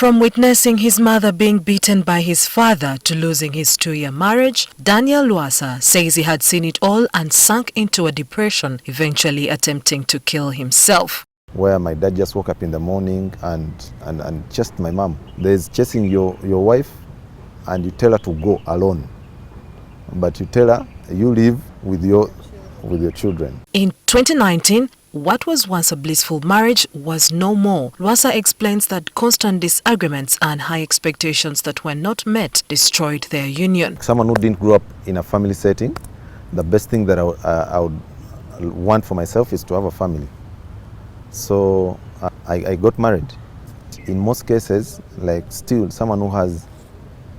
From witnessing his mother being beaten by his father to losing his 2-year marriage, Daniel Lwasa says he had seen it all and sunk into a depression, eventually attempting to kill himself. Where my dad just woke up in the morning and chased my mom. There's chasing your wife and you tell her to go alone. But you tell her you live with your children. In 2019, what was once a blissful marriage was no more. Lwasa explains that constant disagreements and high expectations that were not met destroyed their union. Someone who didn't grow up in a family setting, the best thing that I would want for myself is to have a family. So I got married. In most cases, like still someone who has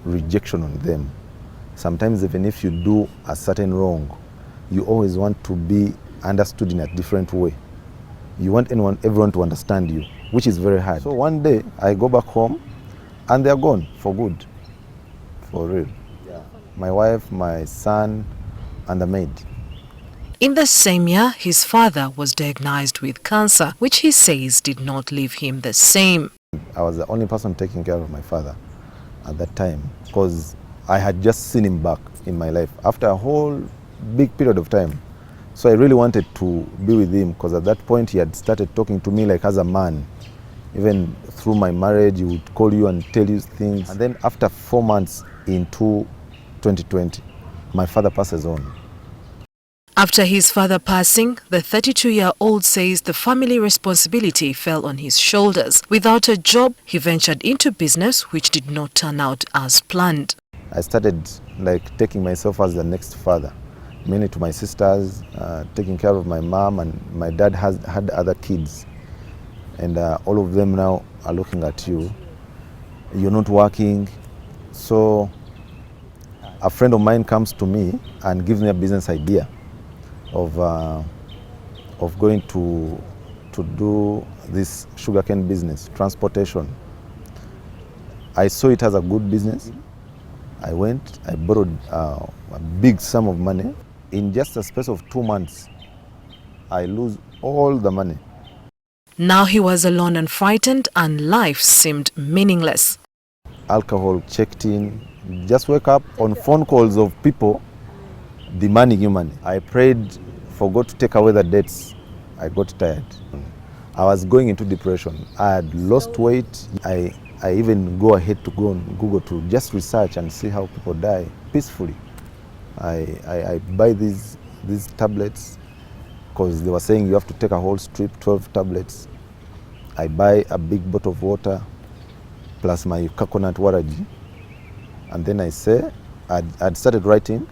rejection on them. Sometimes even if you do a certain wrong, you always want to be understood in a different way. You want everyone to understand you, which is very hard. So one day I go back home and they're gone for good, for real. Yeah. My wife, my son, and the maid. In the same year, his father was diagnosed with cancer, which he says did not leave him the same. I was the only person taking care of my father at that time because I had just seen him back in my life after a whole big period of time. So I really wanted to be with him because at that point he had started talking to me like as a man. Even through my marriage, he would call you and tell you things. And then after 4 months into 2020, my father passes on. After his father passing, the 32-year-old says the family responsibility fell on his shoulders. Without a job, he ventured into business which did not turn out as planned. I started like taking myself as the next father, mainly to my sisters, taking care of my mom, and my dad had other kids. And all of them now are looking at you. You're not working. So a friend of mine comes to me and gives me a business idea of going to do this sugarcane business, transportation. I saw it as a good business. I went, I borrowed a big sum of money. In just a space of 2 months, I lose all the money. Now he was alone and frightened, and life seemed meaningless. Alcohol checked in, just wake up on phone calls of people demanding you money. I prayed for God to take away the debts. I got tired. I was going into depression. I had lost weight. I even go ahead to go on Google to just research and see how people die peacefully. I buy these tablets because they were saying you have to take a whole strip, 12 tablets. I buy a big bottle of water plus my coconut waraji. And then I say, I'd started writing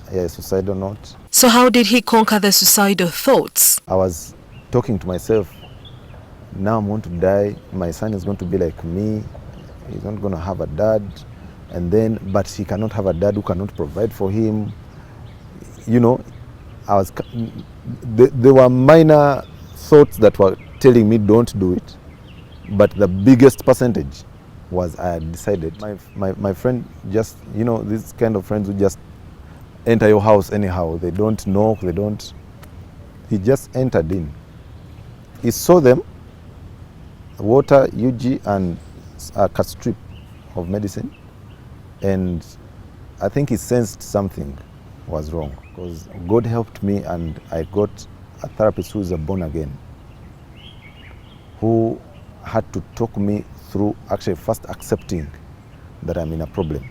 suicidal note. So how did he conquer the suicidal thoughts? I was talking to myself, now I'm going to die, my son is going to be like me, he's not going to have a dad, but he cannot have a dad who cannot provide for him. You know, there were minor thoughts that were telling me don't do it, but the biggest percentage was I had decided. My friend just, you know, these kind of friends who just enter your house anyhow. They don't knock, he just entered in. He saw them, water, UG, and a cut strip of medicine. And I think he sensed something was wrong because God helped me and I got a therapist who is a born again, who had to talk me through actually first accepting that I'm in a problem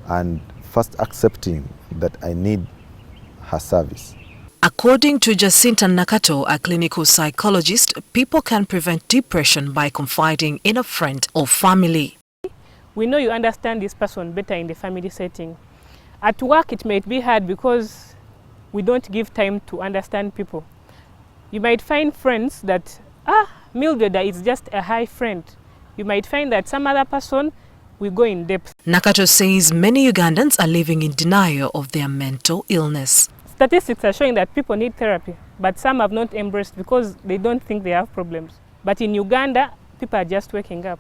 and first accepting that I need her service. According to Jacinta Nakato, a clinical psychologist, people can prevent depression by confiding in a friend or family. We know you understand this person better in the family setting. At work, it might be hard because we don't give time to understand people. You might find friends that, Mildred is just a high friend. You might find that some other person will go in depth. Nakato says many Ugandans are living in denial of their mental illness. Statistics are showing that people need therapy, but some have not embraced because they don't think they have problems. But in Uganda, people are just waking up.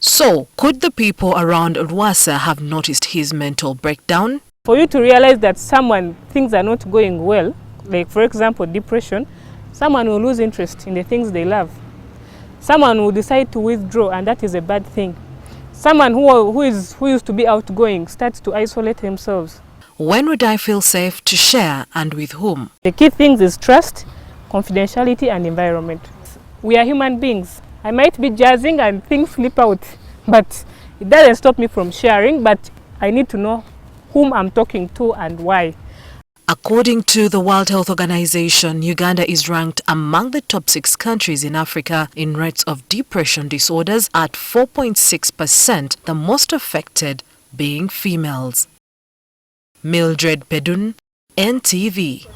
So, could the people around Lwasa have noticed his mental breakdown? For you to realize that things are not going well, like for example depression, someone will lose interest in the things they love. Someone will decide to withdraw, and that is a bad thing. Someone who used to be outgoing starts to isolate themselves. When would I feel safe to share, and with whom? The key things is trust, confidentiality, and environment. We are human beings. I might be jazzing and things slip out, but it doesn't stop me from sharing, but I need to know whom I'm talking to and why. According to the World Health Organization, Uganda is ranked among the top 6 countries in Africa in rates of depression disorders at 4.6%, the most affected being females. Mildred Pedun, NTV.